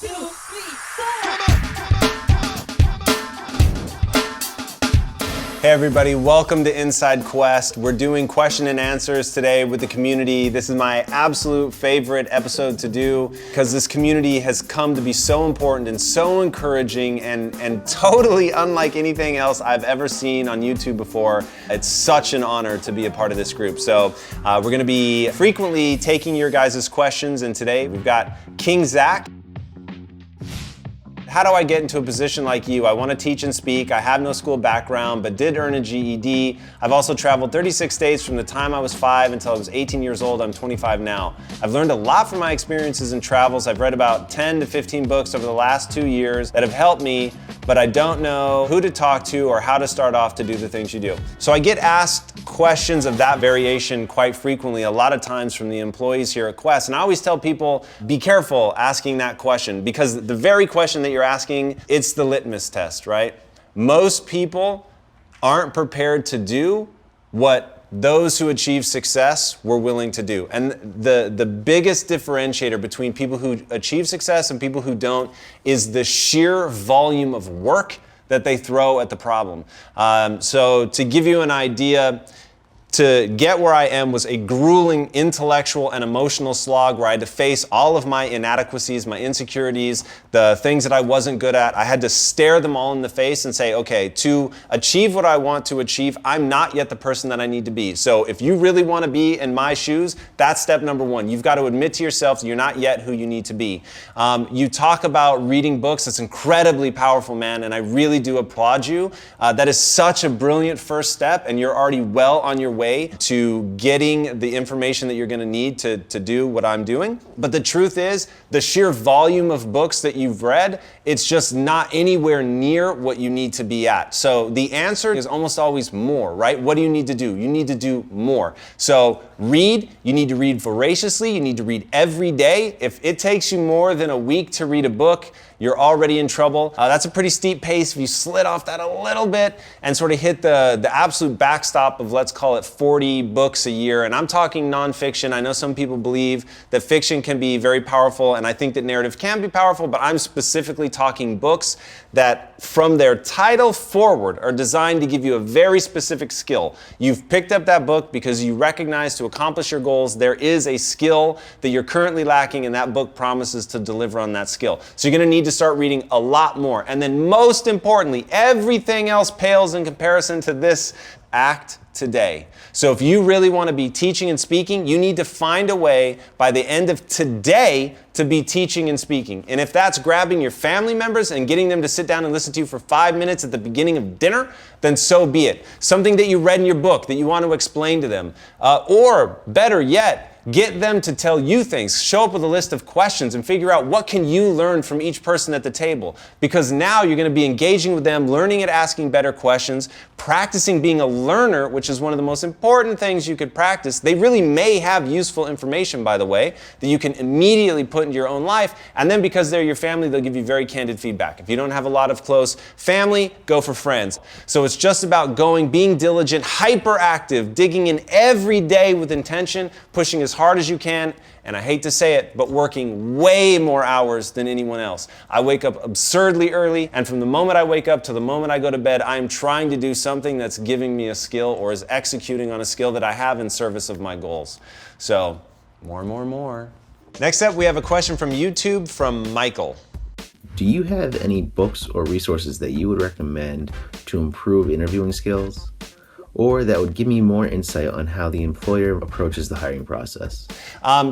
2, 3, 4. Hey everybody, welcome to Inside Quest. We're doing question and answers today with the community. This is my absolute favorite episode to do because this community has come to be so important and so encouraging and totally unlike anything else I've ever seen on YouTube before. It's such an honor to be a part of this group. So we're gonna be frequently taking your guys' questions, and today we've got King Zach. How do I get into a position like you? I want to teach and speak. I have no school background, but did earn a GED. I've also traveled 36 states from the time I was 5 until I was 18 years old. I'm 25 now. I've learned a lot from my experiences and travels. I've read about 10 to 15 books over the last 2 years that have helped me, but I don't know who to talk to or how to start off to do the things you do. So I get asked questions of that variation quite frequently, a lot of times from the employees here at Quest. And I always tell people, be careful asking that question, because the very question that you're asking, it's the litmus test, right? Most people aren't prepared to do what those who achieve success were willing to do. And the biggest differentiator between people who achieve success and people who don't is the sheer volume of work that they throw at the problem. So to give you an idea, to get where I am was a grueling intellectual and emotional slog where I had to face all of my inadequacies, my insecurities, the things that I wasn't good at. I had to stare them all in the face and say, okay, to achieve what I want to achieve, I'm not yet the person that I need to be. So if you really want to be in my shoes, that's step number one. You've got to admit to yourself that you're not yet who you need to be. You talk about reading books. It's incredibly powerful, man, and I really do applaud you. That is such a brilliant first step, and you're already well on your way to getting the information that you're going to need to do what I'm doing. But the truth is, the sheer volume of books that you've read, it's just not anywhere near what you need to be at. So the answer is almost always more, right? What do you need to do? You need to do more. So read, you need to read voraciously, you need to read every day. If it takes you more than a week to read a book, you're already in trouble. That's a pretty steep pace. If you slid off that a little bit and sort of hit the absolute backstop of, let's call it 40 books a year, and I'm talking nonfiction. I know some people believe that fiction can be very powerful, and I think that narrative can be powerful, but I'm specifically talking books that from their title forward are designed to give you a very specific skill. You've picked up that book because you recognize to accomplish your goals, there is a skill that you're currently lacking, and that book promises to deliver on that skill. So you're going to need to start reading a lot more. And then most importantly, everything else pales in comparison to this. Act today. So if you really want to be teaching and speaking, you need to find a way by the end of today to be teaching and speaking. And if that's grabbing your family members and getting them to sit down and listen to you for 5 minutes at the beginning of dinner, then so be it. Something that you read in your book that you want to explain to them. Or better yet, get them to tell you things. Show up with a list of questions and figure out what can you learn from each person at the table. Because now you're going to be engaging with them, learning and asking better questions, practicing being a learner, which is one of the most important things you could practice. They really may have useful information, by the way, that you can immediately put into your own life. And then because they're your family, they'll give you very candid feedback. If you don't have a lot of close family, go for friends. So it's just about going, being diligent, hyperactive, digging in every day with intention, pushing as hard as you can, and I hate to say it, but working way more hours than anyone else. I wake up absurdly early, and from the moment I wake up to the moment I go to bed, I'm trying to do something that's giving me a skill or is executing on a skill that I have in service of my goals. So, more. Next up, we have a question from YouTube from Michael. Do you have any books or resources that you would recommend to improve interviewing skills? Or that would give me more insight on how the employer approaches the hiring process?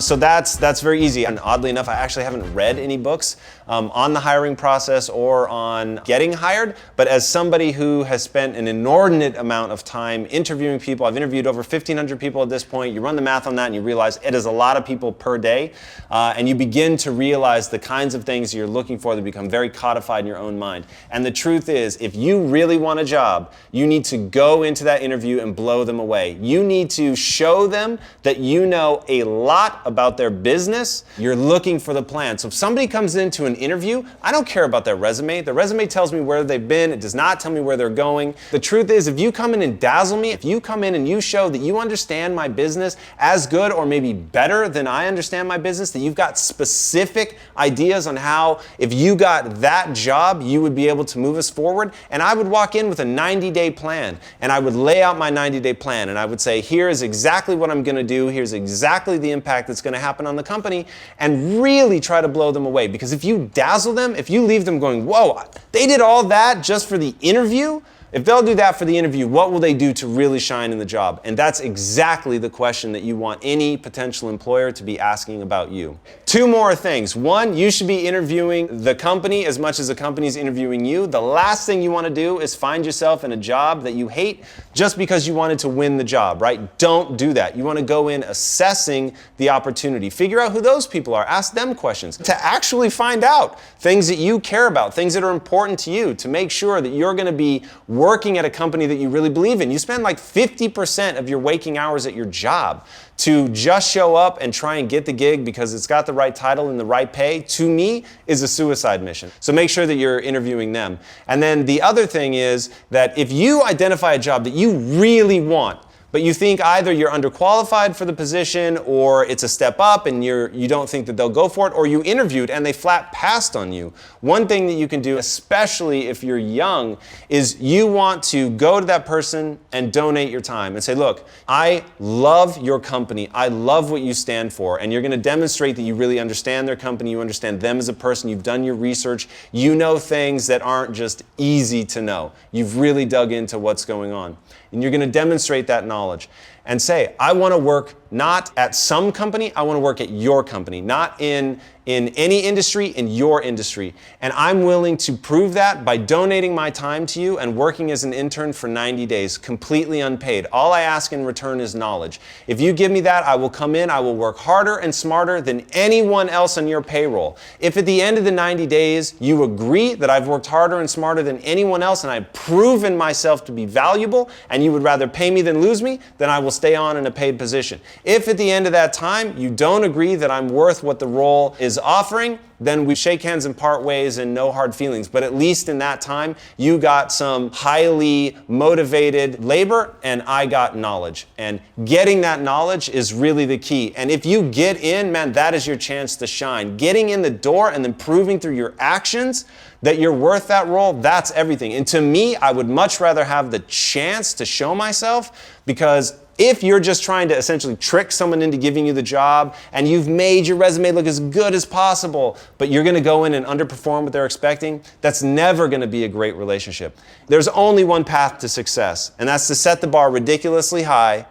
So that's very easy. And oddly enough, I actually haven't read any books on the hiring process or on getting hired. But as somebody who has spent an inordinate amount of time interviewing people, I've interviewed over 1,500 people at this point. You run the math on that and you realize it is a lot of people per day. And you begin to realize the kinds of things you're looking for that become very codified in your own mind. And the truth is, if you really want a job, you need to go into that interview interview and blow them away. You need to show them that you know a lot about their business. You're looking for the plan. So if somebody comes into an interview, I don't care about their resume. The resume tells me where they've been. It does not tell me where they're going. The truth is, if you come in and dazzle me, if you come in and you show that you understand my business as good or maybe better than I understand my business, that you've got specific ideas on how, if you got that job, you would be able to move us forward. And I would walk in with a 90-day plan, and I would lay out my 90-day plan, and I would say, here is exactly what I'm going to do. Here's exactly the impact that's going to happen on the company, and really try to blow them away. Because if you dazzle them, if you leave them going, whoa, they did all that just for the interview? If they'll do that for the interview, what will they do to really shine in the job? And that's exactly the question that you want any potential employer to be asking about you. Two more things. One, you should be interviewing the company as much as the company is interviewing you. The last thing you want to do is find yourself in a job that you hate just because you wanted to win the job, right? Don't do that. You want to go in assessing the opportunity. Figure out who those people are. Ask them questions to actually find out things that you care about, things that are important to you, to make sure that you're going to be working at a company that you really believe in. You spend like 50% of your waking hours at your job. To just show up and try and get the gig because it's got the right title and the right pay, to me, is a suicide mission. So make sure that you're interviewing them. And then the other thing is that if you identify a job that you really want, but you think either you're underqualified for the position, or it's a step up and you don't think that they'll go for it, or you interviewed and they flat passed on you. One thing that you can do, especially if you're young, is you want to go to that person and donate your time and say, look, I love your company. I love what you stand for. And you're going to demonstrate that you really understand their company. You understand them as a person. You've done your research. You know things that aren't just easy to know. You've really dug into what's going on. And you're going to demonstrate that knowledge and say, I want to work not at some company, I want to work at your company, not in any industry, in your industry. And I'm willing to prove that by donating my time to you and working as an intern for 90 days, completely unpaid. All I ask in return is knowledge. If you give me that, I will come in, I will work harder and smarter than anyone else on your payroll. If at the end of the 90 days you agree that I've worked harder and smarter than anyone else and I've proven myself to be valuable and you would rather pay me than lose me, then I will stay on in a paid position. If at the end of that time you don't agree that I'm worth what the role is offering, then we shake hands and part ways and no hard feelings. But at least in that time, you got some highly motivated labor and I got knowledge. And getting that knowledge is really the key. And if you get in, man, that is your chance to shine. Getting in the door and then proving through your actions that you're worth that role, that's everything. And to me, I would much rather have the chance to show myself, because if you're just trying to essentially trick someone into giving you the job and you've made your resume look as good as possible, but you're going to go in and underperform what they're expecting, that's never going to be a great relationship. There's only one path to success, and that's to set the bar ridiculously high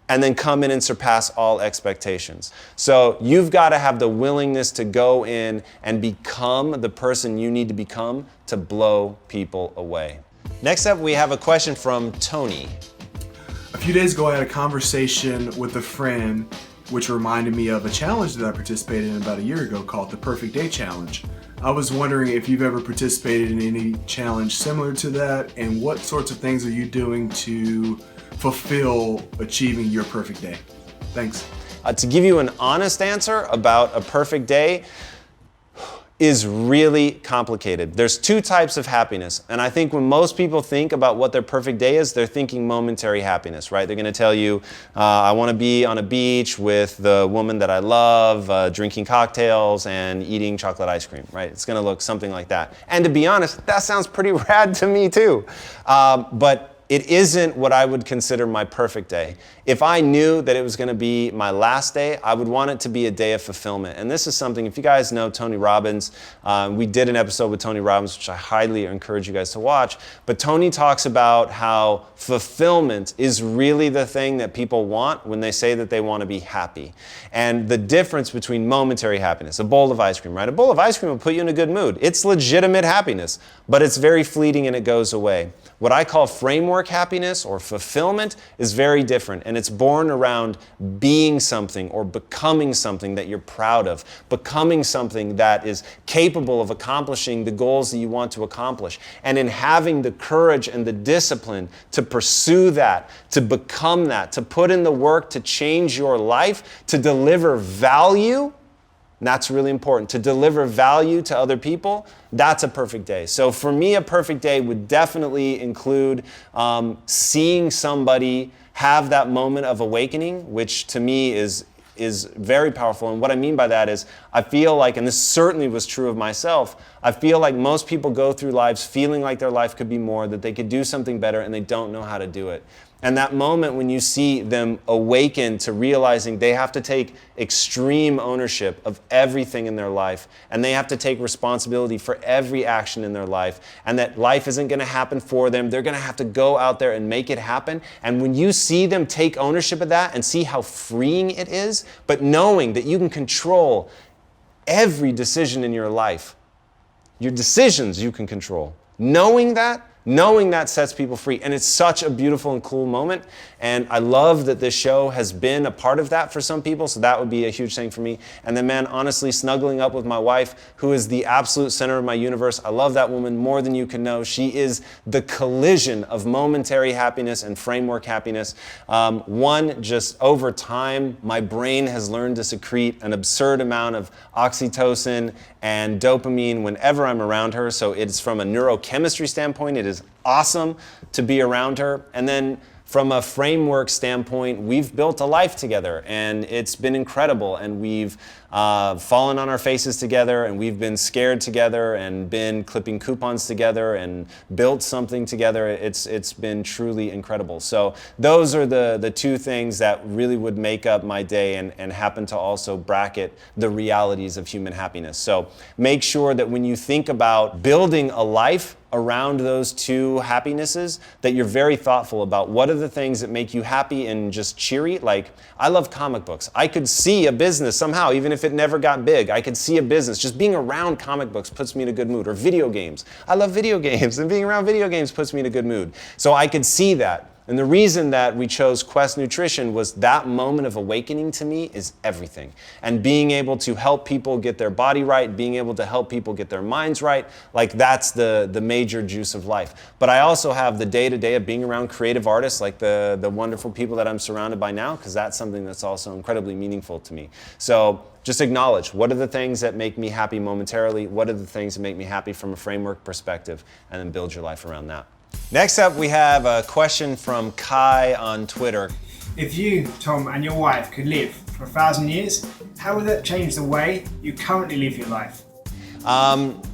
and then come in and surpass all expectations. So you've got to have the willingness to go in and become the person you need to become to blow people away. Next up, we have a question from Tony. A few days ago, I had a conversation with a friend which reminded me of a challenge that I participated in about a year ago called the Perfect Day Challenge. I was wondering if you've ever participated in any challenge similar to that, and what sorts of things are you doing to fulfill achieving your perfect day? Thanks. To give you an honest answer about a perfect day is really complicated. There's two types of happiness. And I think when most people think about what their perfect day is, they're thinking momentary happiness, right? They're gonna tell you, I wanna be on a beach with the woman that I love, drinking cocktails and eating chocolate ice cream, right? It's gonna look something like that. And to be honest, that sounds pretty rad to me too. But it isn't what I would consider my perfect day. If I knew that it was going to be my last day, I would want it to be a day of fulfillment. And this is something, if you guys know Tony Robbins, we did an episode with Tony Robbins, which I highly encourage you guys to watch. But Tony talks about how fulfillment is really the thing that people want when they say that they want to be happy. And the difference between momentary happiness, a bowl of ice cream, right? A bowl of ice cream will put you in a good mood. It's legitimate happiness, but it's very fleeting and it goes away. What I call framework framework happiness or fulfillment is very different, and it's born around being something or becoming something that you're proud of, becoming something that is capable of accomplishing the goals that you want to accomplish, and in having the courage and the discipline to pursue that, to become that, to put in the work to change your life, to deliver value. And that's really important. To deliver value to other people, that's a perfect day. So for me, a perfect day would definitely include seeing somebody have that moment of awakening, which to me is very powerful. And what I mean by that is I feel like, and this certainly was true of myself, I feel like most people go through lives feeling like their life could be more, that they could do something better, and they don't know how to do it. And that moment when you see them awaken to realizing they have to take extreme ownership of everything in their life, and they have to take responsibility for every action in their life, and that life isn't going to happen for them, they're going to have to go out there and make it happen. And when you see them take ownership of that and see how freeing it is, but knowing that you can control every decision in your life, your decisions you can control, knowing that sets people free. And it's such a beautiful and cool moment. And I love that this show has been a part of that for some people. So that would be a huge thing for me. And then, man, honestly, snuggling up with my wife, who is the absolute center of my universe. I love that woman more than you can know. She is the collision of momentary happiness and framework happiness. One, just over time, my brain has learned to secrete an absurd amount of oxytocin and dopamine whenever I'm around her. So it's from a neurochemistry standpoint, it is awesome to be around her. And then from a framework standpoint, we've built a life together, and it's been incredible. And we've fallen on our faces together, and we've been scared together, and been clipping coupons together, and built something together. It's been truly incredible. So those are the two things that really would make up my day and happen to also bracket the realities of human happiness. So make sure that when you think about building a life around those two happinesses, that you're very thoughtful about what are the things that make you happy and just cheery. Like, I love comic books. I could see a business somehow, even if it never got big, I could see a business. Just being around comic books puts me in a good mood. Or video games. I love video games, and being around video games puts me in a good mood. So I could see that. And the reason that we chose Quest Nutrition was that moment of awakening to me is everything. And being able to help people get their body right, being able to help people get their minds right, like that's the major juice of life. But I also have the day-to-day of being around creative artists like the wonderful people that I'm surrounded by now, because that's something that's also incredibly meaningful to me. So just acknowledge, what are the things that make me happy momentarily? What are the things that make me happy from a framework perspective? And then build your life around that. Next up, we have a question from Kai on Twitter. If you, Tom, and your wife could live for 1,000 years, how would that change the way you currently live your life?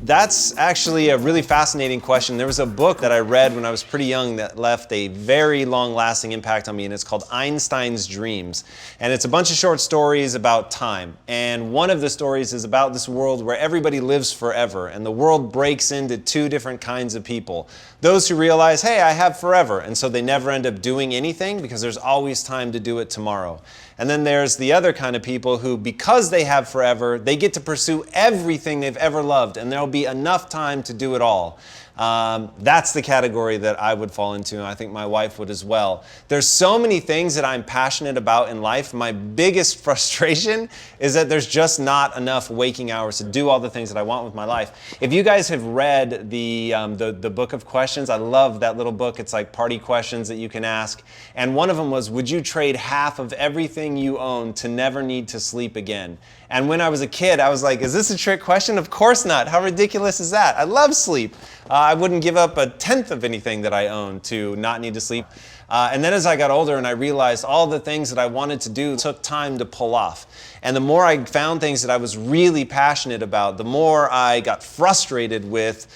That's actually a really fascinating question. There was a book that I read when I was pretty young that left a very long-lasting impact on me, and it's called Einstein's Dreams. And it's a bunch of short stories about time. And one of the stories is about this world where everybody lives forever, and the world breaks into two different kinds of people. Those who realize, hey, I have forever, and so they never end up doing anything because there's always time to do it tomorrow. And then there's the other kind of people who, because they have forever, they get to pursue everything they've ever loved, and there'll be enough time to do it all. That's the category that I would fall into, and I think my wife would as well. There's so many things that I'm passionate about in life. My biggest frustration is that there's just not enough waking hours to do all the things that I want with my life. If you guys have read the book of questions, I love that little book. It's like party questions that you can ask. And one of them was, would you trade half of everything you own to never need to sleep again? And when I was a kid, I was like, is this a trick question? Of course not. How ridiculous is that? I love sleep. I wouldn't give up a tenth of anything that I own to not need to sleep. And then as I got older and I realized all the things that I wanted to do took time to pull off. And the more I found things that I was really passionate about, the more I got frustrated with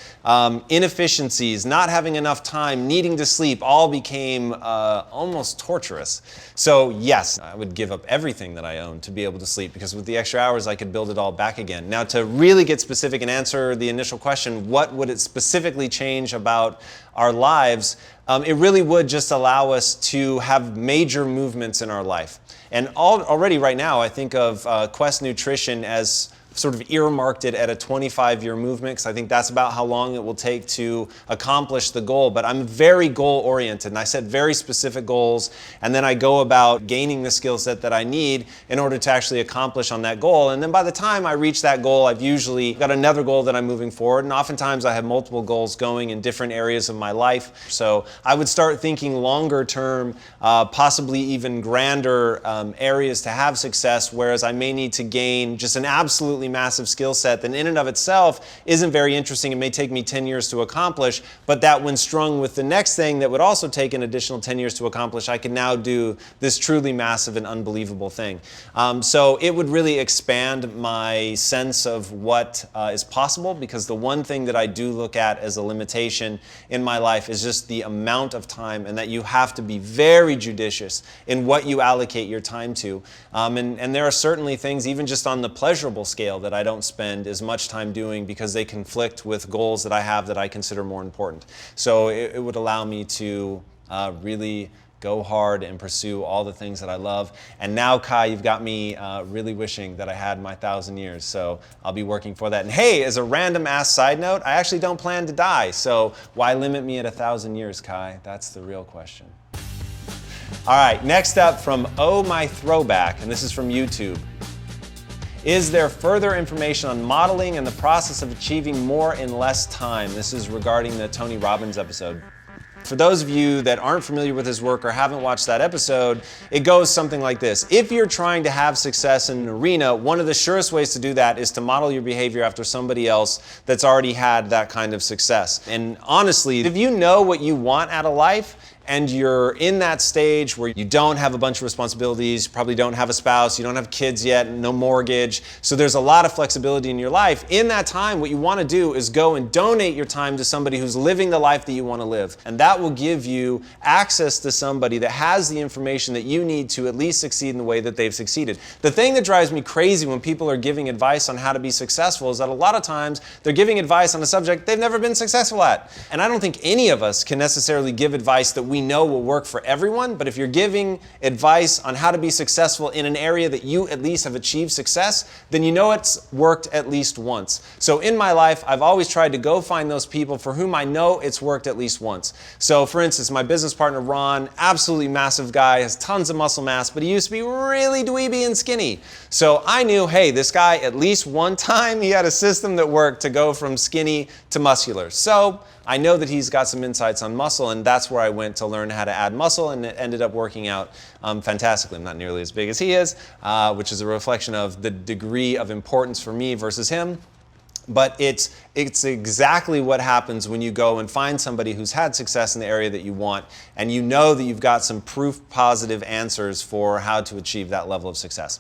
inefficiencies, not having enough time, needing to sleep, all became almost torturous. So yes, I would give up everything that I own to be able to sleep, because with the extra hours I could build it all back again. Now, to really get specific and answer the initial question, what would it specifically change about our lives? It really would just allow us to have major movements in our life. And already right now, I think of Quest Nutrition as sort of earmarked it at a 25-year movement because I think that's about how long it will take to accomplish the goal. But I'm very goal-oriented, and I set very specific goals, and then I go about gaining the skill set that I need in order to actually accomplish on that goal. And then by the time I reach that goal, I've usually got another goal that I'm moving forward, and oftentimes I have multiple goals going in different areas of my life. So I would start thinking longer term, possibly even grander areas to have success, whereas I may need to gain just an absolutely massive skill set that in and of itself isn't very interesting. It may take me 10 years to accomplish, but that when strung with the next thing that would also take an additional 10 years to accomplish, I can now do this truly massive and unbelievable thing. So it would really expand my sense of what is possible, because the one thing that I do look at as a limitation in my life is just the amount of time, and that you have to be very judicious in what you allocate your time to. And there are certainly things, even just on the pleasurable scale, that I don't spend as much time doing because they conflict with goals that I have that I consider more important. So it would allow me to really go hard and pursue all the things that I love. And now, Kai, you've got me really wishing that I had my 1,000 years. So I'll be working for that. And hey, as a random ass side note, I actually don't plan to die. So why limit me at 1,000 years, Kai? That's the real question. All right, next up from Oh My Throwback, and this is from YouTube. Is there further information on modeling and the process of achieving more in less time? This is regarding the Tony Robbins episode. For those of you that aren't familiar with his work or haven't watched that episode, it goes something like this. If you're trying to have success in an arena, one of the surest ways to do that is to model your behavior after somebody else that's already had that kind of success. And honestly, if you know what you want out of life, and you're in that stage where you don't have a bunch of responsibilities, you probably don't have a spouse, you don't have kids yet, no mortgage, so there's a lot of flexibility in your life. In that time, what you want to do is go and donate your time to somebody who's living the life that you want to live. And that will give you access to somebody that has the information that you need to at least succeed in the way that they've succeeded. The thing that drives me crazy when people are giving advice on how to be successful is that a lot of times they're giving advice on a subject they've never been successful at. And I don't think any of us can necessarily give advice that we know will work for everyone, but if you're giving advice on how to be successful in an area that you at least have achieved success, then you know it's worked at least once. So in my life, I've always tried to go find those people for whom I know it's worked at least once. So for instance, my business partner Ron, absolutely massive guy, has tons of muscle mass, but he used to be really dweeby and skinny. So I knew, hey, this guy, at least one time, he had a system that worked to go from skinny to muscular. So I know that he's got some insights on muscle, and that's where I went to learn how to add muscle, and it ended up working out fantastically. I'm not nearly as big as he is, which is a reflection of the degree of importance for me versus him. But it's exactly what happens when you go and find somebody who's had success in the area that you want, and you know that you've got some proof positive answers for how to achieve that level of success.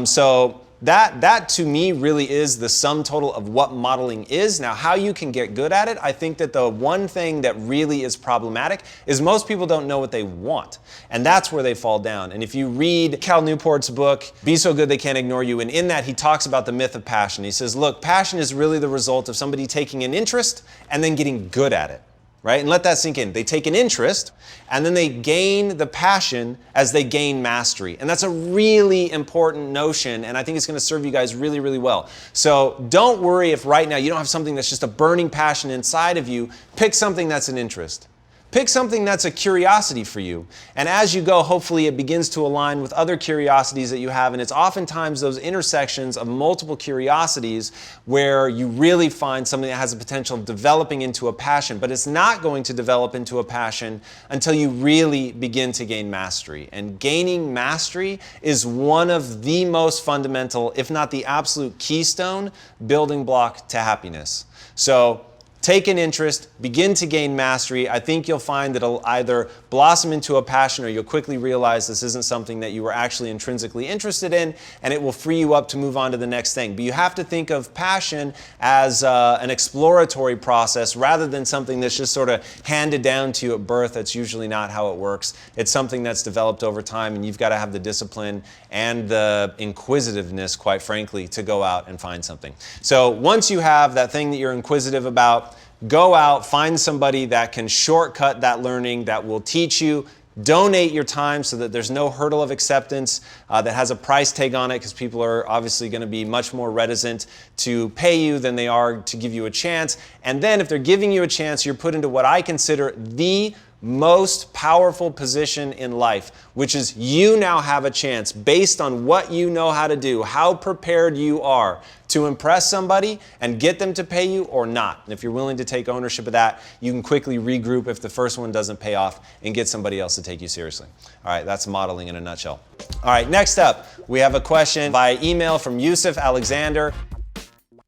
So that to me really is the sum total of what modeling is. Now, how you can get good at it, I think that the one thing that really is problematic is most people don't know what they want. And that's where they fall down. And if you read Cal Newport's book, Be So Good They Can't Ignore You, and in that he talks about the myth of passion. He says, look, passion is really the result of somebody taking an interest and then getting good at it. Right? And let that sink in. They take an interest and then they gain the passion as they gain mastery. And that's a really important notion, and I think it's going to serve you guys really, really well. So don't worry if right now you don't have something that's just a burning passion inside of you. Pick something that's an interest. Pick something that's a curiosity for you. And as you go, hopefully it begins to align with other curiosities that you have. And it's oftentimes those intersections of multiple curiosities where you really find something that has the potential of developing into a passion. But it's not going to develop into a passion until you really begin to gain mastery. And gaining mastery is one of the most fundamental, if not the absolute keystone, building block to happiness. So take an interest, begin to gain mastery. I think you'll find that it'll either blossom into a passion or you'll quickly realize this isn't something that you were actually intrinsically interested in, and it will free you up to move on to the next thing. But you have to think of passion as an exploratory process rather than something that's just sort of handed down to you at birth. That's usually not how it works. It's something that's developed over time, and you've got to have the discipline and the inquisitiveness, quite frankly, to go out and find something. So once you have that thing that you're inquisitive about, go out, find somebody that can shortcut that learning, that will teach you, donate your time so that there's no hurdle of acceptance that has a price tag on it, because people are obviously going to be much more reticent to pay you than they are to give you a chance. And then if they're giving you a chance, you're put into what I consider the most powerful position in life, which is you now have a chance based on what you know how to do, how prepared you are to impress somebody and get them to pay you or not. And if you're willing to take ownership of that, you can quickly regroup if the first one doesn't pay off and get somebody else to take you seriously. All right, that's modeling in a nutshell. All right, next up, we have a question by email from Yusuf Alexander.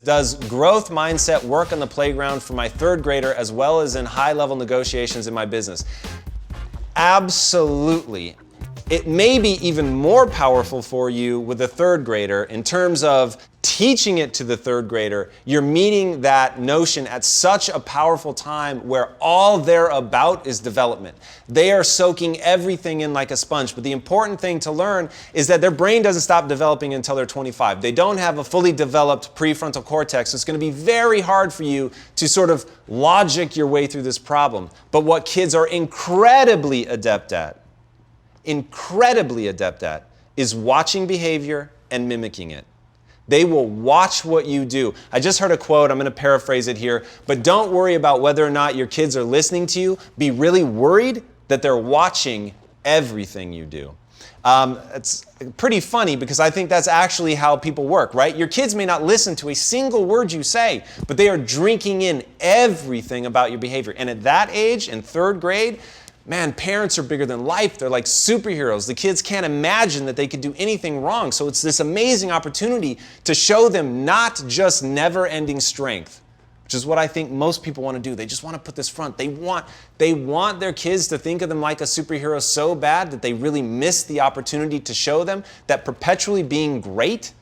Does growth mindset work on the playground for my third grader as well as in high-level negotiations in my business? Absolutely. It may be even more powerful for you with a third grader in terms of teaching it to the third grader. You're meeting that notion at such a powerful time where all they're about is development. They are soaking everything in like a sponge. But the important thing to learn is that their brain doesn't stop developing until they're 25. They don't have a fully developed prefrontal cortex. It's going to be very hard for you to sort of logic your way through this problem. But what kids are incredibly adept at is watching behavior and mimicking it. They will watch what you do. I just heard a quote, I'm going to paraphrase it here, but don't worry about whether or not your kids are listening to you. Be really worried that they're watching everything you do. It's pretty funny because I think that's actually how people work, right? Your kids may not listen to a single word you say, but they are drinking in everything about your behavior. And at that age, in third grade, man, parents are bigger than life. They're like superheroes. The kids can't imagine that they could do anything wrong. So it's this amazing opportunity to show them not just never-ending strength, which is what I think most people want to do. They just want to put this front. They want their kids to think of them like a superhero so bad that they really miss the opportunity to show them that perpetually being great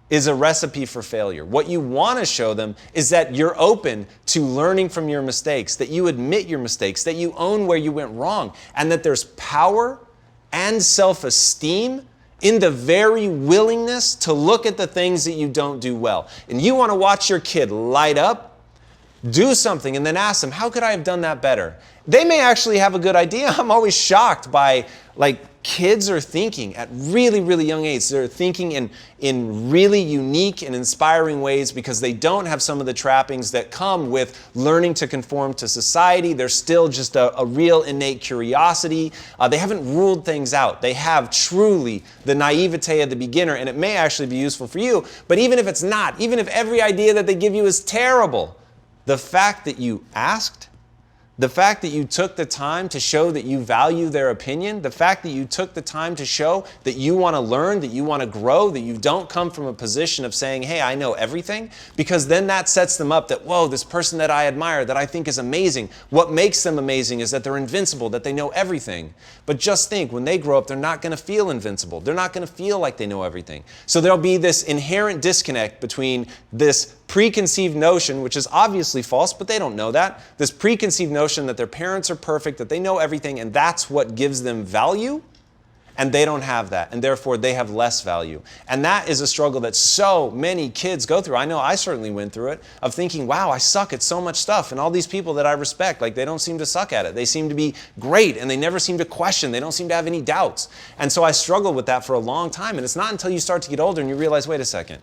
is a recipe for failure. What you want to show them is that you're open to learning from your mistakes, that you admit your mistakes, that you own where you went wrong, and that there's power and self-esteem in the very willingness to look at the things that you don't do well. And you want to watch your kid light up, do something, and then ask them, how could I have done that better? They may actually have a good idea. I'm always shocked by kids are thinking at really, really young age. They're thinking in really unique and inspiring ways because they don't have some of the trappings that come with learning to conform to society. They're still just a real innate curiosity. They haven't ruled things out. They have truly the naivete of the beginner, and it may actually be useful for you. But even if it's not, even if every idea that they give you is terrible, the fact that you asked, the fact that you took the time to show that you value their opinion, the fact that you took the time to show that you want to learn, that you want to grow, that you don't come from a position of saying, hey, I know everything, because then that sets them up that, whoa, this person that I admire, that I think is amazing, what makes them amazing is that they're invincible, that they know everything. But just think, when they grow up, they're not going to feel invincible. They're not going to feel like they know everything. So there'll be this inherent disconnect between this preconceived notion, which is obviously false, but they don't know that, this preconceived notion that their parents are perfect, that they know everything, and that's what gives them value, and they don't have that, and therefore they have less value. And that is a struggle that so many kids go through. I know I certainly went through it, of thinking, wow, I suck at so much stuff, and all these people that I respect, they don't seem to suck at it. They seem to be great, and they never seem to question. They don't seem to have any doubts. And so I struggled with that for a long time, and it's not until you start to get older and you realize, wait a second,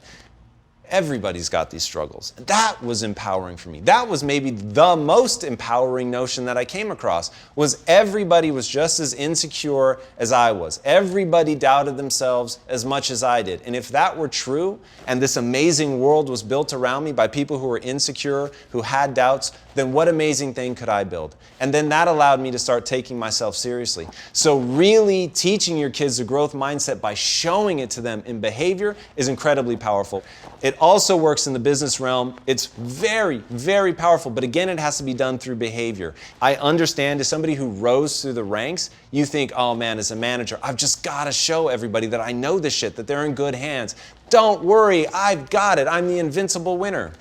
everybody's got these struggles. That was empowering for me. That was maybe the most empowering notion that I came across, was everybody was just as insecure as I was. Everybody doubted themselves as much as I did. And if that were true, and this amazing world was built around me by people who were insecure, who had doubts, then what amazing thing could I build? And then that allowed me to start taking myself seriously. So really teaching your kids a growth mindset by showing it to them in behavior is incredibly powerful. It also works in the business realm. It's very, very powerful, but again, it has to be done through behavior. I understand, as somebody who rose through the ranks, you think, oh man, as a manager, I've just got to show everybody that I know this shit, that they're in good hands. Don't worry, I've got it. I'm the invincible winner.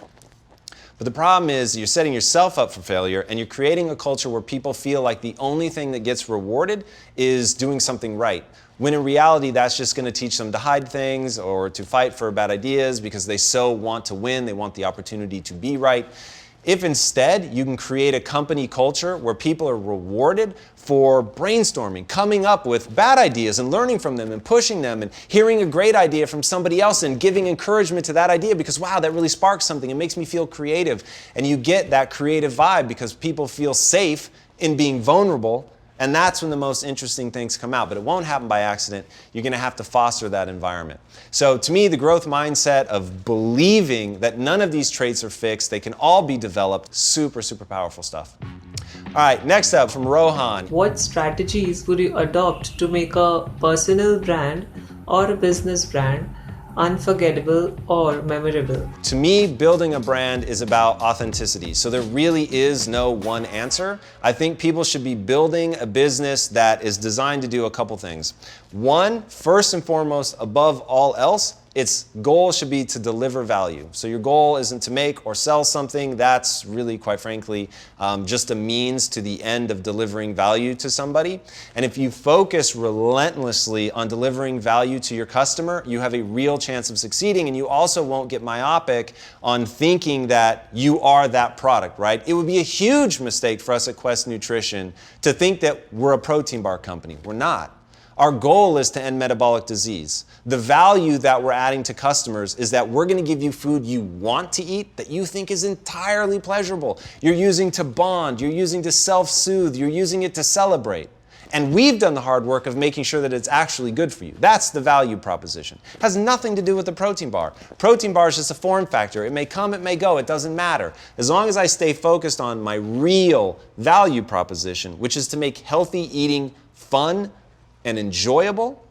But the problem is you're setting yourself up for failure, and you're creating a culture where people feel like the only thing that gets rewarded is doing something right. When in reality, that's just going to teach them to hide things or to fight for bad ideas because they so want to win. They want the opportunity to be right. If instead you can create a company culture where people are rewarded for brainstorming, coming up with bad ideas and learning from them and pushing them and hearing a great idea from somebody else and giving encouragement to that idea because, wow, that really sparks something. It makes me feel creative. And you get that creative vibe because people feel safe in being vulnerable. And that's when the most interesting things come out. But it won't happen by accident. You're going to have to foster that environment. So to me, the growth mindset of believing that none of these traits are fixed, they can all be developed, super, super powerful stuff. All right, next up from Rohan. What strategies would you adopt to make a personal brand or a business brand unforgettable or memorable? To me, building a brand is about authenticity. So there really is no one answer. I think people should be building a business that is designed to do a couple things. One, first and foremost, above all else, its goal should be to deliver value. So your goal isn't to make or sell something. That's really, quite frankly, just a means to the end of delivering value to somebody. And if you focus relentlessly on delivering value to your customer, you have a real chance of succeeding, and you also won't get myopic on thinking that you are that product, right? It would be a huge mistake for us at Quest Nutrition to think that we're a protein bar company. We're not. Our goal is to end metabolic disease. The value that we're adding to customers is that we're going to give you food you want to eat that you think is entirely pleasurable. You're using to bond, you're using to self-soothe, you're using it to celebrate. And we've done the hard work of making sure that it's actually good for you. That's the value proposition. It has nothing to do with the protein bar. Protein bar is just a form factor. It may come, it may go, it doesn't matter. As long as I stay focused on my real value proposition, which is to make healthy eating fun and enjoyable,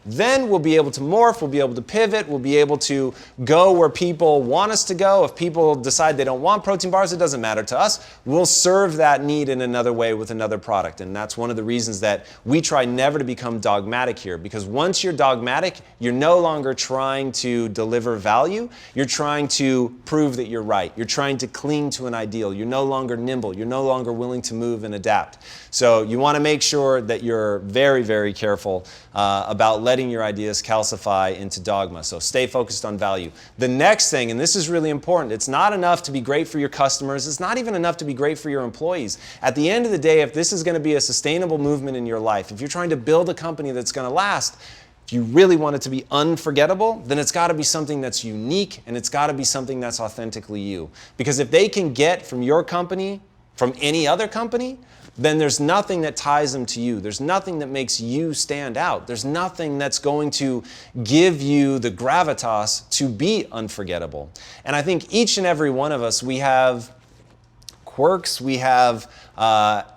then we'll be able to morph, we'll be able to pivot, we'll be able to go where people want us to go. If people decide they don't want protein bars, it doesn't matter to us. We'll serve that need in another way with another product. And that's one of the reasons that we try never to become dogmatic here, because once you're dogmatic, you're no longer trying to deliver value. You're trying to prove that you're right. You're trying to cling to an ideal. You're no longer nimble. You're no longer willing to move and adapt. So you want to make sure that you're very, very careful about letting your ideas calcify into dogma. So stay focused on value. The next thing, and this is really important, it's not enough to be great for your customers. It's not even enough to be great for your employees. At the end of the day, if this is going to be a sustainable movement in your life, if you're trying to build a company that's going to last, if you really want it to be unforgettable, then it's got to be something that's unique, and it's got to be something that's authentically you. Because if they can get from your company, from any other company, then there's nothing that ties them to you. There's nothing that makes you stand out. There's nothing that's going to give you the gravitas to be unforgettable. And I think each and every one of us, we have quirks, we have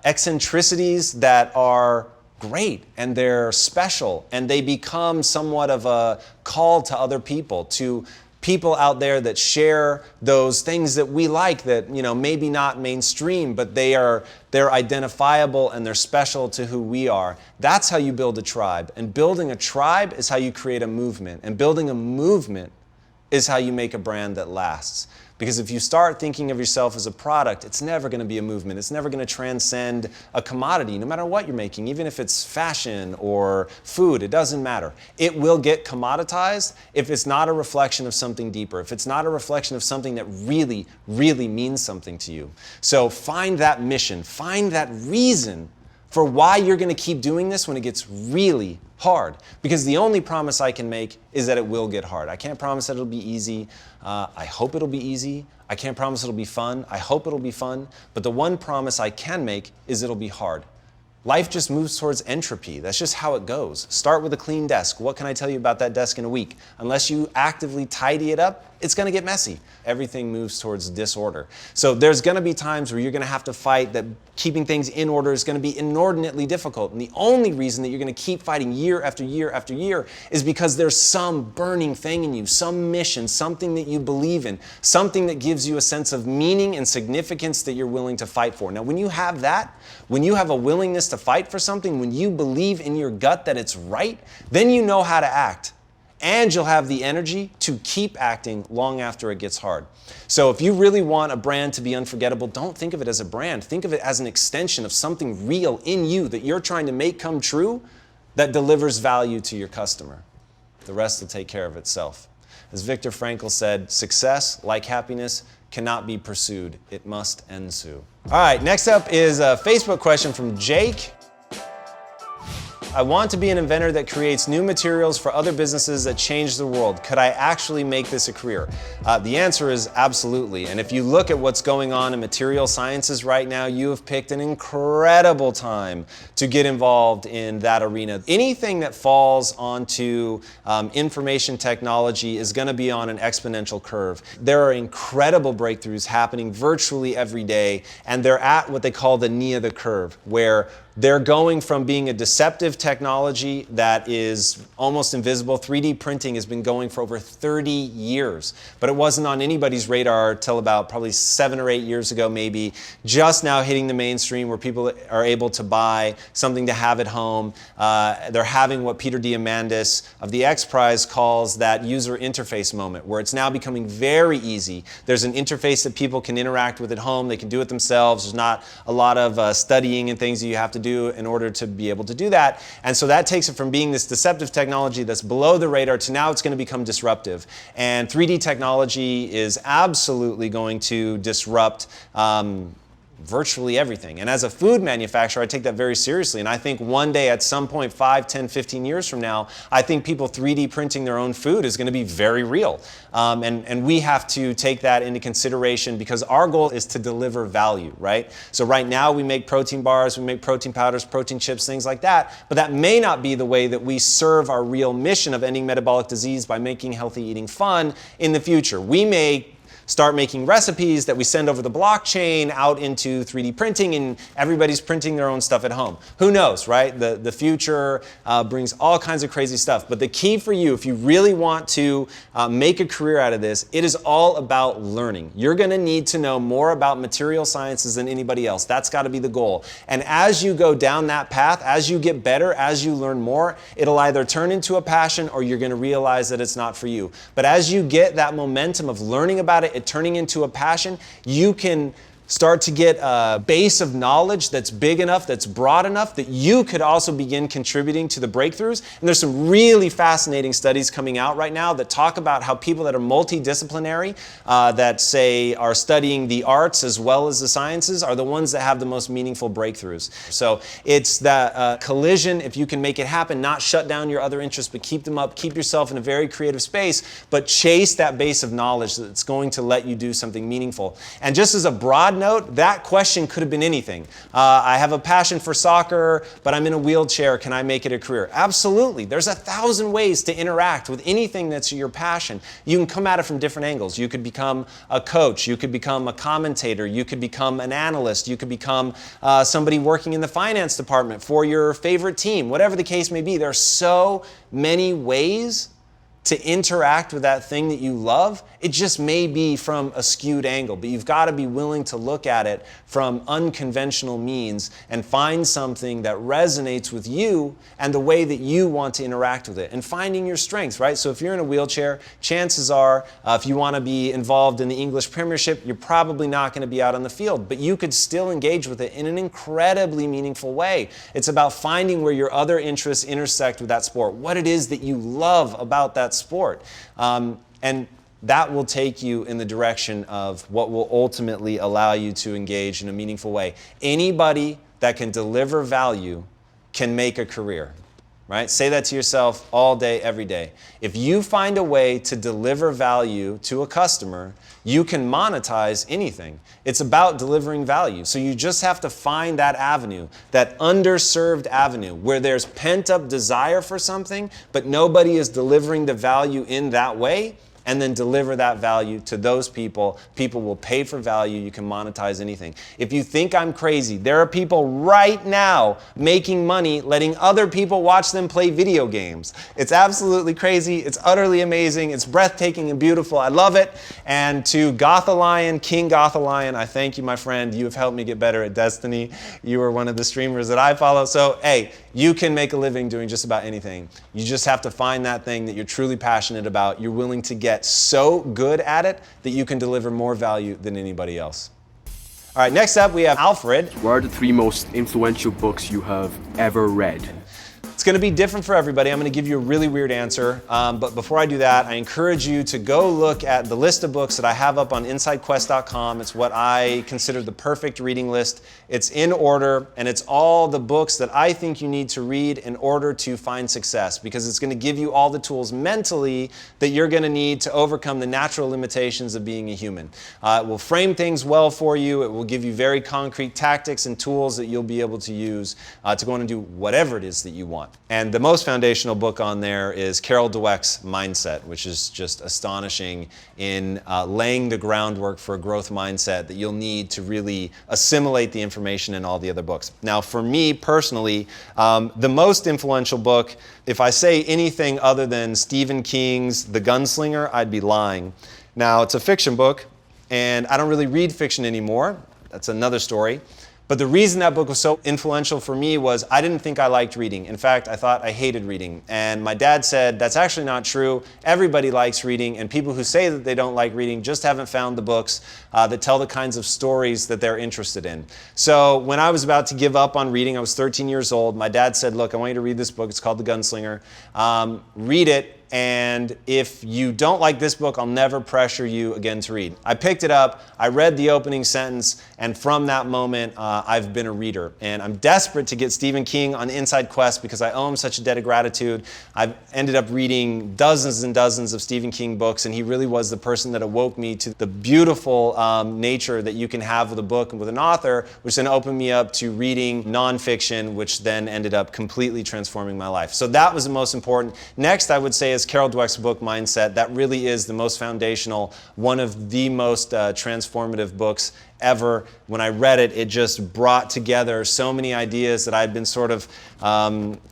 eccentricities that are great and they're special, and they become somewhat of a call to other people, to people out there that share those things that we like, that, you know, maybe not mainstream, but they're identifiable and they're special to who we are. That's how you build a tribe. And building a tribe is how you create a movement. And building a movement is how you make a brand that lasts. Because if you start thinking of yourself as a product, it's never going to be a movement. It's never going to transcend a commodity, no matter what you're making, even if it's fashion or food, it doesn't matter. It will get commoditized if it's not a reflection of something deeper, if it's not a reflection of something that really, really means something to you. So find that mission, find that reason for why you're going to keep doing this when it gets really hard. Because the only promise I can make is that it will get hard. I can't promise that it'll be easy. I hope it'll be easy. I can't promise it'll be fun. I hope it'll be fun. But the one promise I can make is it'll be hard. Life just moves towards entropy. That's just how it goes. Start with a clean desk. What can I tell you about that desk in a week? Unless you actively tidy it up, it's going to get messy. Everything moves towards disorder. So there's going to be times where you're going to have to fight that keeping things in order is going to be inordinately difficult. And the only reason that you're going to keep fighting year after year after year is because there's some burning thing in you, some mission, something that you believe in, something that gives you a sense of meaning and significance that you're willing to fight for. Now, when you have that, when you have a willingness to fight for something, when you believe in your gut that it's right, then you know how to act. And you'll have the energy to keep acting long after it gets hard. So if you really want a brand to be unforgettable, don't think of it as a brand. Think of it as an extension of something real in you that you're trying to make come true that delivers value to your customer. The rest will take care of itself. As Viktor Frankl said, success, like happiness, cannot be pursued. It must ensue. All right, next up is a Facebook question from Jake. I want to be an inventor that creates new materials for other businesses that change the world. Could I actually make this a career? The answer is absolutely. And if you look at what's going on in material sciences right now, you have picked an incredible time to get involved in that arena. Anything that falls onto information technology is going to be on an exponential curve. There are incredible breakthroughs happening virtually every day, and they're at what they call the knee of the curve, where they're going from being a deceptive technology that is almost invisible. 3D printing has been going for over 30 years, but it wasn't on anybody's radar till about probably 7 or 8 years ago, maybe, just now hitting the mainstream where people are able to buy something to have at home. They're having what Peter Diamandis of the X Prize calls that user interface moment, where it's now becoming very easy. There's an interface that people can interact with at home. They can do it themselves. There's not a lot of studying and things that you have to do in order to be able to do that. And so that takes it from being this deceptive technology that's below the radar to now it's going to become disruptive. And 3D technology is absolutely going to disrupt virtually everything. And as a food manufacturer, I take that very seriously. And I think one day at some point, 5, 10, 15 years from now, I think people 3D printing their own food is going to be very real. And we have to take that into consideration because our goal is to deliver value, right? So right now we make protein bars, we make protein powders, protein chips, things like that. But that may not be the way that we serve our real mission of ending metabolic disease by making healthy eating fun in the future. We may start making recipes that we send over the blockchain out into 3D printing, and everybody's printing their own stuff at home. Who knows, right? The future brings all kinds of crazy stuff. But the key for you, if you really want to make a career out of this, it is all about learning. You're going to need to know more about material sciences than anybody else. That's got to be the goal. And as you go down that path, as you get better, as you learn more, it'll either turn into a passion or you're going to realize that it's not for you. But as you get that momentum of learning about it, turning into a passion, you can start to get a base of knowledge that's big enough, that's broad enough, that you could also begin contributing to the breakthroughs. And there's some really fascinating studies coming out right now that talk about how people that are multidisciplinary, that say are studying the arts as well as the sciences, are the ones that have the most meaningful breakthroughs. So it's that collision, if you can make it happen, not shut down your other interests, but keep them up, keep yourself in a very creative space, but chase that base of knowledge that's going to let you do something meaningful. And just as a broad note, that question could have been anything. I have a passion for soccer, but I'm in a wheelchair. Can I make it a career? Absolutely. There's 1,000 ways to interact with anything that's your passion. You can come at it from different angles. You could become a coach. You could become a commentator. You could become an analyst. You could become somebody working in the finance department for your favorite team. Whatever the case may be, there are so many ways to interact with that thing that you love. It just may be from a skewed angle, but you've got to be willing to look at it from unconventional means and find something that resonates with you and the way that you want to interact with it, and finding your strengths, right? So if you're in a wheelchair, chances are, if you want to be involved in the English Premiership, you're probably not going to be out on the field, but you could still engage with it in an incredibly meaningful way. It's about finding where your other interests intersect with that sport, what it is that you love about that sport. And that will take you in the direction of what will ultimately allow you to engage in a meaningful way. Anybody that can deliver value can make a career, right? Say that to yourself all day, every day. If you find a way to deliver value to a customer, you can monetize anything. It's about delivering value. So you just have to find that avenue, that underserved avenue where there's pent-up desire for something, but nobody is delivering the value in that way, and then deliver that value to those people. People will pay for value. You can monetize anything. If you think I'm crazy, there are people right now making money letting other people watch them play video games. It's absolutely crazy. It's utterly amazing. It's breathtaking and beautiful. I love it. And to Gothalion, King Gothalion, I thank you, my friend. You have helped me get better at Destiny. You are one of the streamers that I follow. So, hey, you can make a living doing just about anything. You just have to find that thing that you're truly passionate about. You're willing to get so good at it that you can deliver more value than anybody else. All right, next up we have Alfred. What are the 3 most influential books you have ever read? It's going to be different for everybody. I'm going to give you a really weird answer. But before I do that, I encourage you to go look at the list of books that I have up on InsideQuest.com. It's what I consider the perfect reading list. It's in order, and it's all the books that I think you need to read in order to find success, because it's going to give you all the tools mentally that you're going to need to overcome the natural limitations of being a human. It will frame things well for you. It will give you very concrete tactics and tools that you'll be able to use to go on and do whatever it is that you want. And the most foundational book on there is Carol Dweck's Mindset, which is just astonishing in laying the groundwork for a growth mindset that you'll need to really assimilate the information in all the other books. Now, for me personally, the most influential book, if I say anything other than Stephen King's The Gunslinger, I'd be lying. Now, it's a fiction book, and I don't really read fiction anymore. That's another story. But the reason that book was so influential for me was I didn't think I liked reading. In fact, I thought I hated reading. And my dad said, that's actually not true. Everybody likes reading, and people who say that they don't like reading just haven't found the books that tell the kinds of stories that they're interested in. So when I was about to give up on reading, I was 13 years old, my dad said, look, I want you to read this book. It's called The Gunslinger. Read it. And if you don't like this book, I'll never pressure you again to read. I picked it up, I read the opening sentence, and from that moment, I've been a reader. And I'm desperate to get Stephen King on Inside Quest because I owe him such a debt of gratitude. I've ended up reading dozens and dozens of Stephen King books, and he really was the person that awoke me to the beautiful nature that you can have with a book and with an author, which then opened me up to reading nonfiction, which then ended up completely transforming my life. So that was the most important. Next, I would say, is Carol Dweck's book, Mindset. That really is the most foundational, one of the most transformative books ever. When I read it, it just brought together so many ideas that I'd been sort of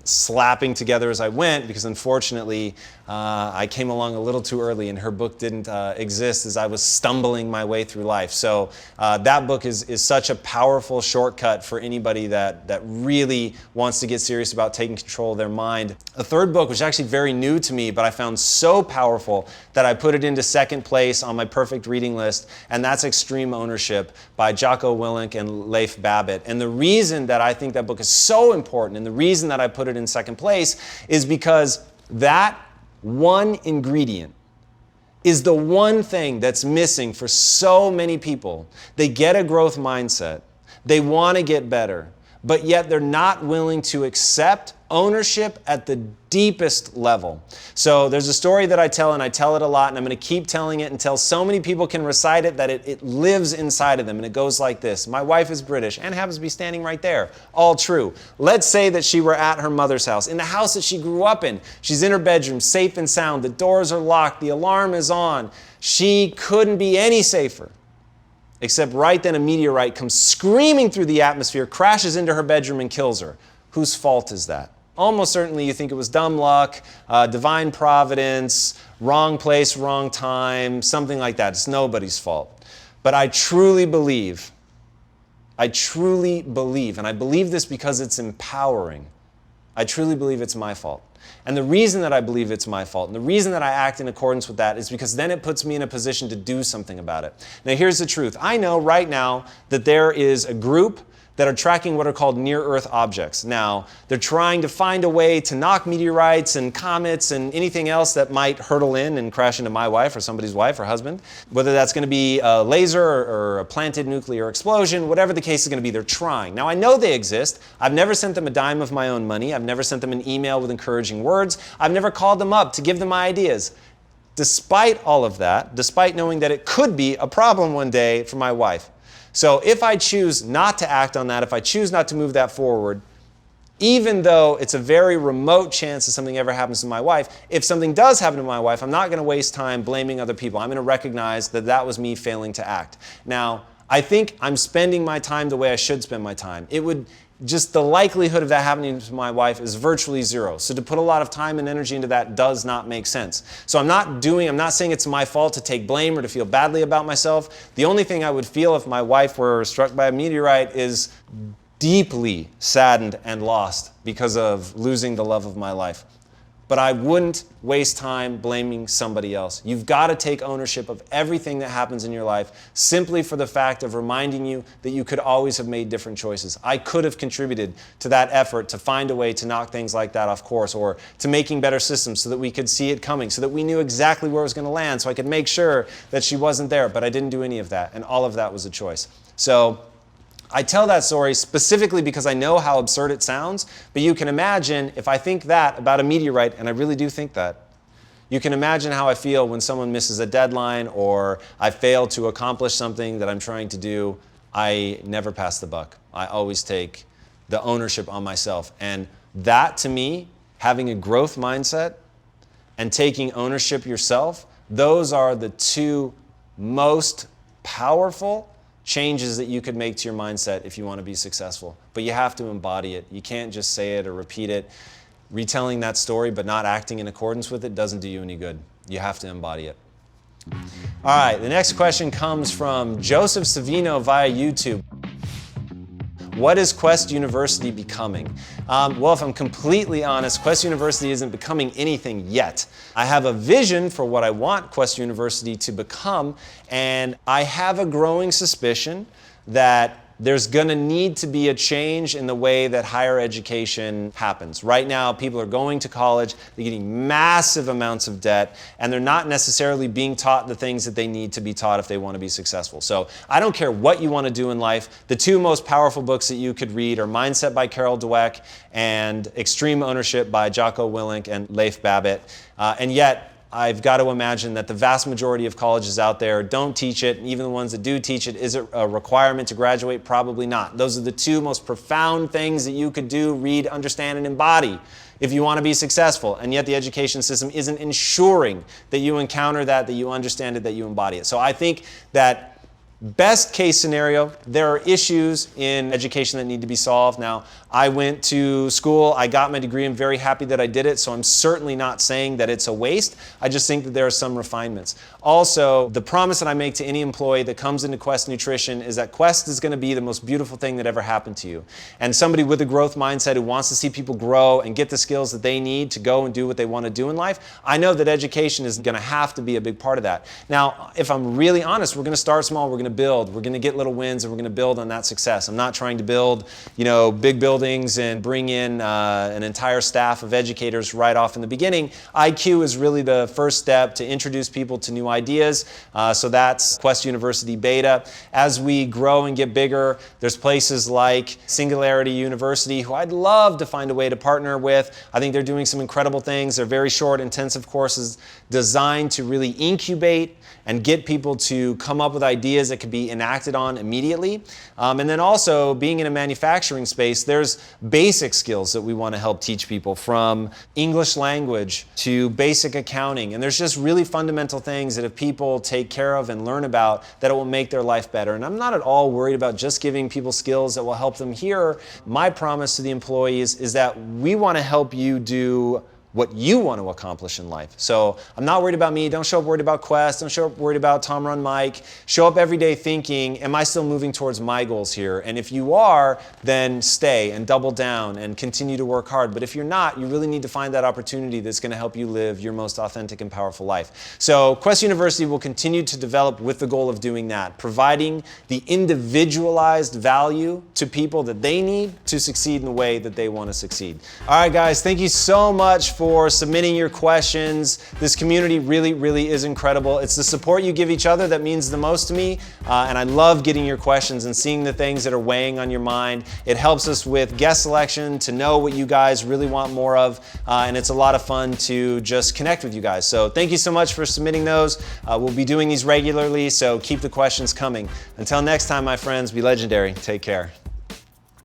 slapping together as I went, because unfortunately I came along a little too early and her book didn't exist as I was stumbling my way through life. So that book is such a powerful shortcut for anybody that really wants to get serious about taking control of their mind. A third book, which is actually very new to me, but I found so powerful that I put it into second place on my perfect reading list, and that's Extreme Ownership by Jocko Willink and Leif Babbitt. And the reason that I think that book is so important, and the reason that I put it in second place, is because that one ingredient is the one thing that's missing for so many people. They get a growth mindset, they want to get better, but yet they're not willing to accept ownership at the deepest level. So there's a story that I tell, and I tell it a lot, and I'm going to keep telling it until so many people can recite it that it lives inside of them. And it goes like this. My wife is British and happens to be standing right there. All true. Let's say that she were at her mother's house, in the house that she grew up in. She's in her bedroom, safe and sound. The doors are locked. The alarm is on. She couldn't be any safer. Except right then a meteorite comes screaming through the atmosphere, crashes into her bedroom, and kills her. Whose fault is that? Almost certainly you think it was dumb luck, divine providence, wrong place, wrong time, something like that. It's nobody's fault. But I truly believe, and I believe this because it's empowering, I truly believe it's my fault. And the reason that I believe it's my fault, and the reason that I act in accordance with that, is because then it puts me in a position to do something about it. Now here's the truth. I know right now that there is a group that are tracking what are called near-Earth objects. Now, they're trying to find a way to knock meteorites and comets and anything else that might hurtle in and crash into my wife or somebody's wife or husband. Whether that's going to be a laser or a planted nuclear explosion, whatever the case is going to be, they're trying. Now, I know they exist. I've never sent them a dime of my own money. I've never sent them an email with encouraging words. I've never called them up to give them my ideas. Despite all of that, despite knowing that it could be a problem one day for my wife. So if I choose not to act on that, if I choose not to move that forward, even though it's a very remote chance that something ever happens to my wife, if something does happen to my wife, I'm not going to waste time blaming other people. I'm going to recognize that that was me failing to act. Now, I think I'm spending my time the way I should spend my time. Just the likelihood of that happening to my wife is virtually zero. So to put a lot of time and energy into that does not make sense. So I'm not saying it's my fault to take blame or to feel badly about myself. The only thing I would feel if my wife were struck by a meteorite is deeply saddened and lost because of losing the love of my life. but I wouldn't waste time blaming somebody else. You've got to take ownership of everything that happens in your life simply for the fact of reminding you that you could always have made different choices. I could have contributed to that effort to find a way to knock things like that off course, or to making better systems so that we could see it coming, so that we knew exactly where it was going to land, so I could make sure that she wasn't there. But I didn't do any of that, and all of that was a choice. So I tell that story specifically because I know how absurd it sounds, but you can imagine if I think that about a meteorite, and I really do think that, you can imagine how I feel when someone misses a deadline or I fail to accomplish something that I'm trying to do. I never pass the buck. I always take the ownership on myself. And that, to me, having a growth mindset and taking ownership yourself, those are the two most powerful changes that you could make to your mindset if you want to be successful. But you have to embody it. You can't just say it or repeat it. Retelling that story but not acting in accordance with it doesn't do you any good. You have to embody it. All right, the next question comes from Joseph Savino via YouTube. What is Quest University becoming? Well, if I'm completely honest, Quest University isn't becoming anything yet. I have a vision for what I want Quest University to become, and I have a growing suspicion that there's going to need to be a change in the way that higher education happens. Right now, people are going to college, they're getting massive amounts of debt, and they're not necessarily being taught the things that they need to be taught if they want to be successful. So I don't care what you want to do in life. The two most powerful books that you could read are Mindset by Carol Dweck and Extreme Ownership by Jocko Willink and Leif Babbitt. And yet, I've got to imagine that the vast majority of colleges out there don't teach it, and even the ones that do teach it, is it a requirement to graduate? Probably not. Those are the two most profound things that you could do, read, understand, and embody if you want to be successful. And yet the education system isn't ensuring that you encounter that you understand it, that you embody it. So I think that best case scenario, there are issues in education that need to be solved. Now, I went to school, I got my degree, I'm very happy that I did it, so I'm certainly not saying that it's a waste. I just think that there are some refinements. Also, the promise that I make to any employee that comes into Quest Nutrition is that Quest is going to be the most beautiful thing that ever happened to you. And somebody with a growth mindset who wants to see people grow and get the skills that they need to go and do what they want to do in life, I know that education is going to have to be a big part of that. Now, if I'm really honest, we're going to start small, we're going to build, we're going to get little wins, and we're going to build on that success. I'm not trying to build, big buildings and bring in an entire staff of educators right off in the beginning. IQ is really the first step to introduce people to new ideas. So that's Quest University Beta. As we grow and get bigger, there's places like Singularity University, who I'd love to find a way to partner with. I think they're doing some incredible things. They're very short, intensive courses designed to really incubate and get people to come up with ideas that could be enacted on immediately. And then also, being in a manufacturing space, there's basic skills that we want to help teach people, from English language to basic accounting. And there's just really fundamental things that if people take care of and learn about, that it will make their life better. And I'm not at all worried about just giving people skills that will help them here. My promise to the employees is that we want to help you do what you want to accomplish in life. So I'm not worried about me. Don't show up worried about Quest. Don't show up worried about Tom Run Mike. Show up every day thinking, am I still moving towards my goals here? And if you are, then stay and double down and continue to work hard. But if you're not, you really need to find that opportunity that's going to help you live your most authentic and powerful life. So Quest University will continue to develop with the goal of doing that, providing the individualized value to people that they need to succeed in the way that they want to succeed. All right, guys, thank you so much for submitting your questions. This community really, really is incredible. It's the support you give each other that means the most to me, and I love getting your questions and seeing the things that are weighing on your mind. It helps us with guest selection to know what you guys really want more of, and it's a lot of fun to just connect with you guys. So thank you so much for submitting those. We'll be doing these regularly, so keep the questions coming. Until next time, my friends, be legendary. Take care.